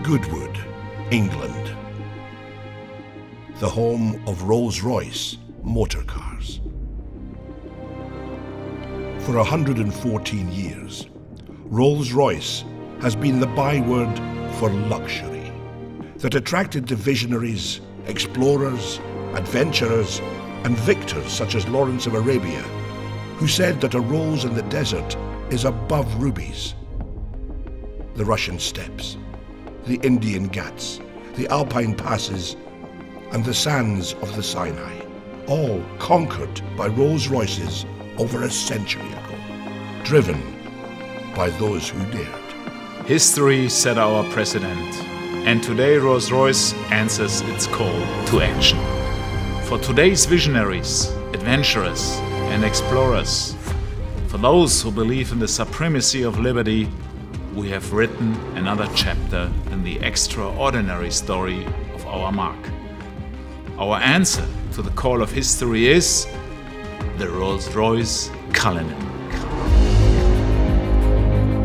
Goodwood, England, the home of Rolls-Royce Motor Cars. For 114 years, Rolls-Royce has been the byword for luxury that attracted the visionaries, explorers, adventurers, and victors such as Lawrence of Arabia, who said that a rose in the desert is above rubies. The Russian steppes, the Indian Ghats, the Alpine passes, and the sands of the Sinai, all conquered by Rolls-Royces over a century ago, driven by those who dared. History set our precedent, and today Rolls-Royce answers its call to action. For today's visionaries, adventurers, and explorers, for those who believe in the supremacy of liberty, we have written another chapter in the extraordinary story of our mark. Our answer to the call of history is the Rolls-Royce Cullinam.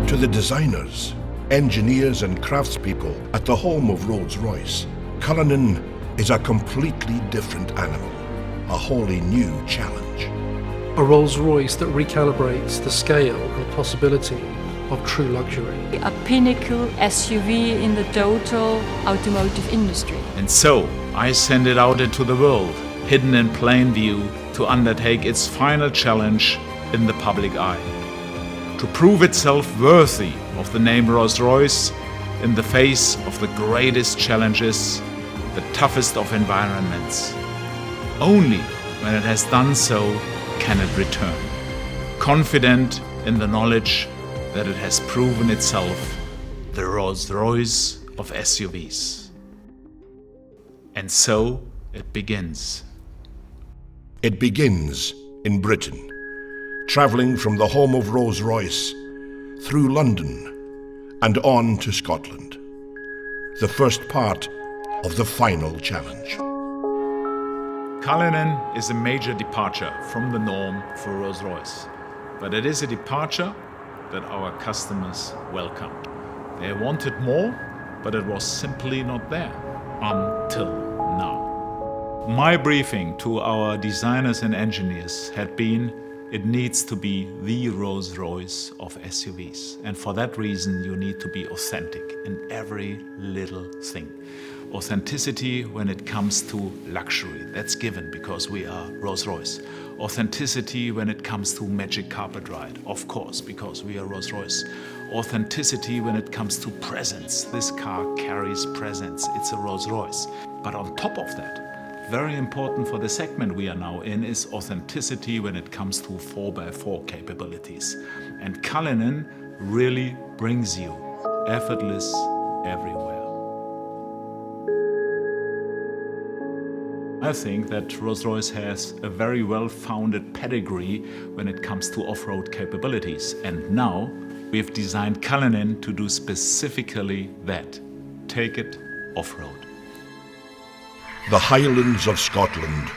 To the designers, engineers and craftspeople at the home of Rolls-Royce, Cullinam is a completely different animal, a wholly new challenge. A Rolls-Royce that recalibrates the scale and possibility of true luxury. A pinnacle SUV in the total automotive industry. And so, I send it out into the world, hidden in plain view, to undertake its final challenge in the public eye. To prove itself worthy of the name Rolls-Royce in the face of the greatest challenges, the toughest of environments. Only when it has done so can it return, confident in the knowledge that it has proven itself the Rolls-Royce of SUVs. And so it begins. It begins in Britain, travelling from the home of Rolls-Royce through London and on to Scotland, the first part of the final challenge. Cullinam is a major departure from the norm for Rolls-Royce, but it is a departure that our customers welcomed. They wanted more, but it was simply not there until now. My briefing to our designers and engineers had been, it needs to be the Rolls-Royce of SUVs. And for that reason, you need to be authentic in every little thing. Authenticity when it comes to luxury, that's given because we are Rolls-Royce. Authenticity when it comes to magic carpet ride, of course, because we are Rolls-Royce. Authenticity when it comes to presence. This car carries presence, it's a Rolls-Royce. But on top of that, very important for the segment we are now in is authenticity when it comes to 4x4 capabilities. And Cullinam really brings you effortless everywhere. I think that Rolls-Royce has a very well-founded pedigree when it comes to off-road capabilities. And now we have designed Cullinam to do specifically that. Take it off-road. The Highlands of Scotland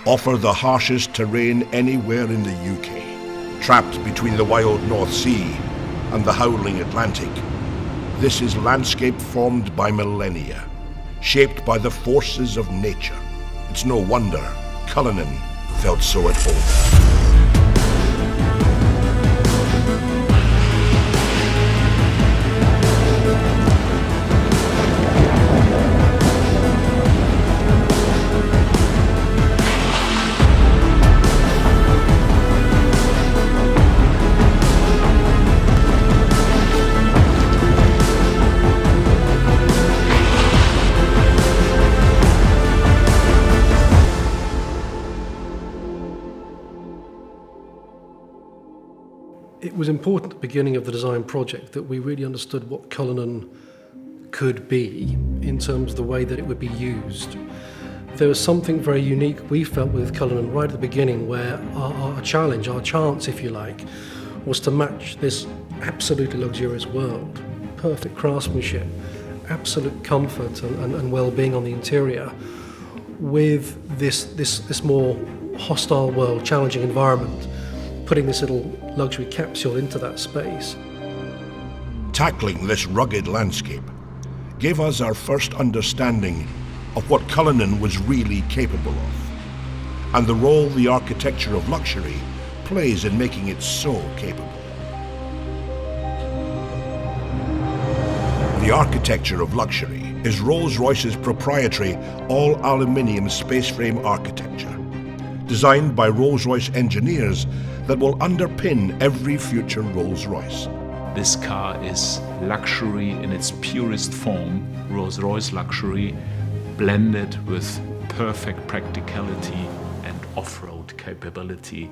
offer the harshest terrain anywhere in the UK. Trapped between the wild North Sea and the howling Atlantic, this is landscape formed by millennia, shaped by the forces of nature. It's no wonder Cullinam felt so at home. It was important at the beginning of the design project that we really understood what Cullinam could be in terms of the way that it would be used. There was something very unique we felt with Cullinam right at the beginning, where our challenge, our chance if you like, was to match this absolutely luxurious world, perfect craftsmanship, absolute comfort and well-being on the interior, with this more hostile world, challenging environment, putting this little luxury capsule into that space. Tackling this rugged landscape gave us our first understanding of what Cullinan was really capable of, and the role the architecture of luxury plays in making it so capable. The architecture of luxury is Rolls-Royce's proprietary all-aluminium space frame architecture, designed by Rolls-Royce engineers that will underpin every future Rolls-Royce. This car is luxury in its purest form, Rolls-Royce luxury, blended with perfect practicality and off-road capability.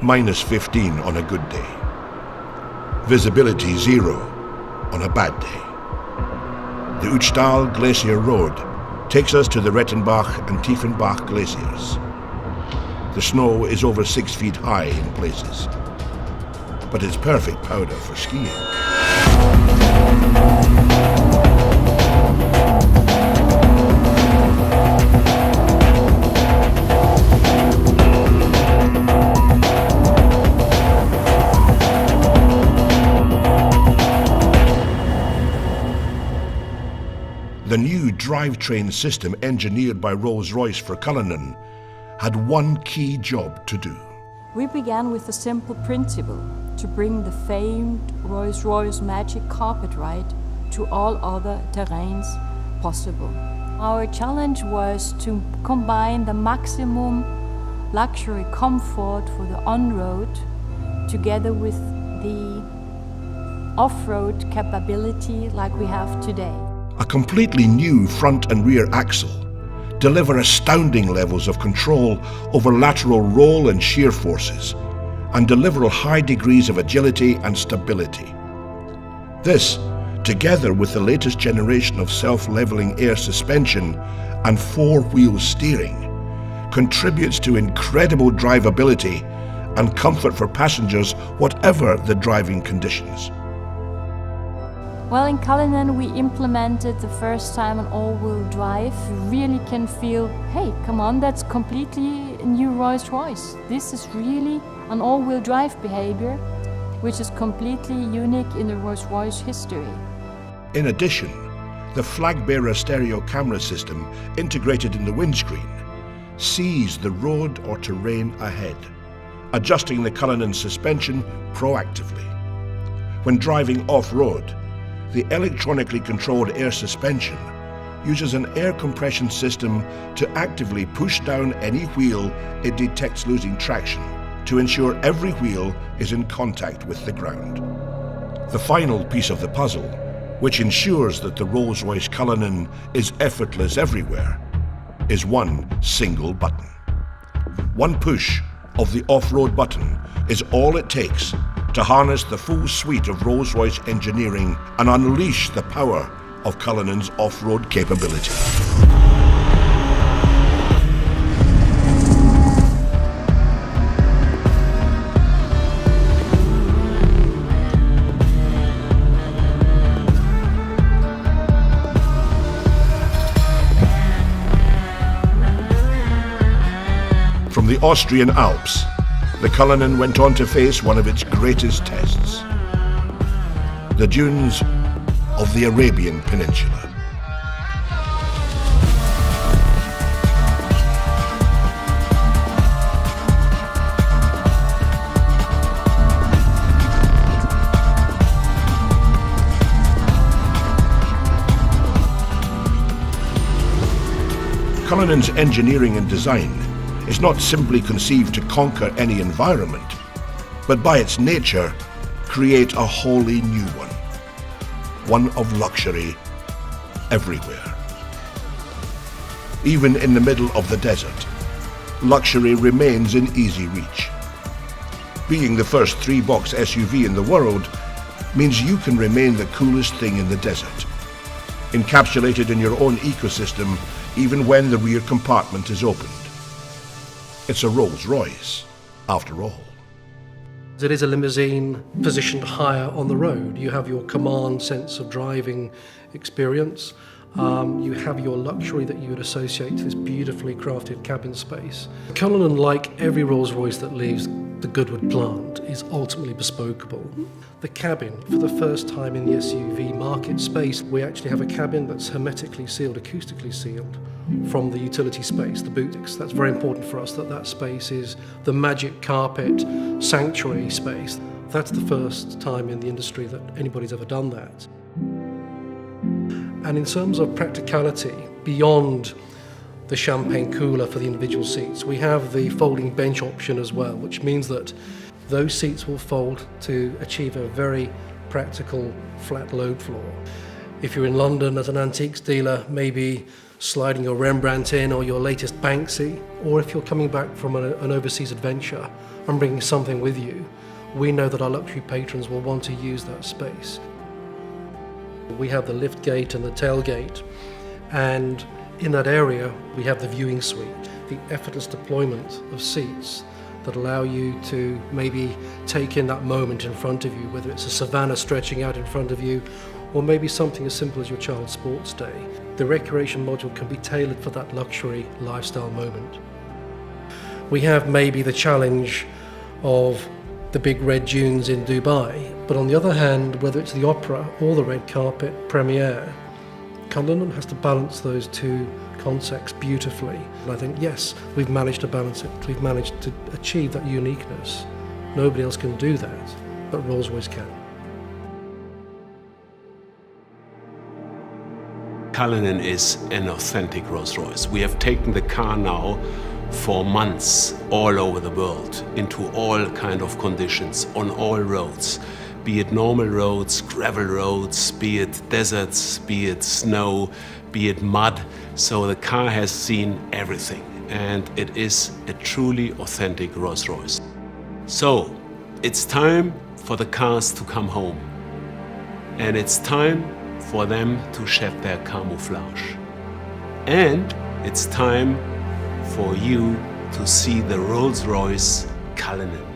Minus 15 on a good day. Visibility 0 on a bad day. The Uchtal Glacier Road takes us to the Rettenbach and Tiefenbach glaciers. The snow is over 6 feet high in places, but it's perfect powder for skiing. The new drivetrain system engineered by Rolls-Royce for Cullinan had one key job to do. We began with a simple principle: to bring the famed Rolls-Royce magic carpet ride to all other terrains possible. Our challenge was to combine the maximum luxury comfort for the on-road together with the off-road capability like we have today. A completely new front and rear axle deliver astounding levels of control over lateral roll and shear forces, and deliver high degrees of agility and stability. This, together with the latest generation of self-leveling air suspension and four-wheel steering, contributes to incredible drivability and comfort for passengers whatever the driving conditions. Well, in Cullinan we implemented the first time an all-wheel drive. You really can feel, hey, come on, that's completely a new Rolls-Royce. This is really an all-wheel drive behavior, which is completely unique in the Rolls-Royce history. In addition, the flag-bearer stereo camera system integrated in the windscreen sees the road or terrain ahead, adjusting the Cullinan suspension proactively. When driving off-road, the electronically controlled air suspension uses an air compression system to actively push down any wheel it detects losing traction to ensure every wheel is in contact with the ground. The final piece of the puzzle, which ensures that the Rolls-Royce Cullinan is effortless everywhere, is one single button. One push of the off-road button is all it takes to harness the full suite of Rolls-Royce engineering and unleash the power of Cullinan's off-road capability. From the Austrian Alps, the Cullinan went on to face one of its greatest tests: the dunes of the Arabian Peninsula. Cullinan's engineering and design is not simply conceived to conquer any environment, but by its nature, create a wholly new one of luxury everywhere. Even in the middle of the desert, luxury remains in easy reach. Being the first three-box SUV in the world means you can remain the coolest thing in the desert, encapsulated in your own ecosystem even when the rear compartment is opened. It's a Rolls-Royce, after all. It is a limousine positioned higher on the road. You have your command sense of driving experience, You have your luxury that you would associate to this beautifully crafted cabin space. Cullinan, like every Rolls-Royce that leaves the Goodwood plant, is ultimately bespokeable. The cabin, for the first time in the SUV market space, we actually have a cabin that's hermetically sealed, acoustically sealed from the utility space, the boot. That's very important for us, that space is the magic carpet sanctuary space. That's the first time in the industry that anybody's ever done that. And in terms of practicality, beyond the champagne cooler for the individual seats, we have the folding bench option as well, which means that those seats will fold to achieve a very practical flat load floor. If you're in London as an antiques dealer, maybe sliding your Rembrandt in or your latest Banksy, or if you're coming back from an overseas adventure and bringing something with you, we know that our luxury patrons will want to use that space. We have the lift gate and the tailgate, and in that area we have the viewing suite, the effortless deployment of seats that allow you to maybe take in that moment in front of you, whether it's a savannah stretching out in front of you, or maybe something as simple as your child's sports day. The recreation module can be tailored for that luxury lifestyle moment. We have maybe the challenge of the big red dunes in Dubai, but on the other hand, whether it's the opera or the red carpet premiere, Cullinan has to balance those two concepts beautifully. And I think, yes, we've managed to balance it. We've managed to achieve that uniqueness. Nobody else can do that, but Rolls-Royce can. Cullinan is an authentic Rolls-Royce. We have taken the car now for months all over the world, into all kind of conditions, on all roads, be it normal roads, gravel roads, be it deserts, be it snow, be it mud. So the car has seen everything, and it is a truly authentic Rolls-Royce. So it's time for the cars to come home, and it's time for them to shed their camouflage. And it's time for you to see the Rolls-Royce Cullinam.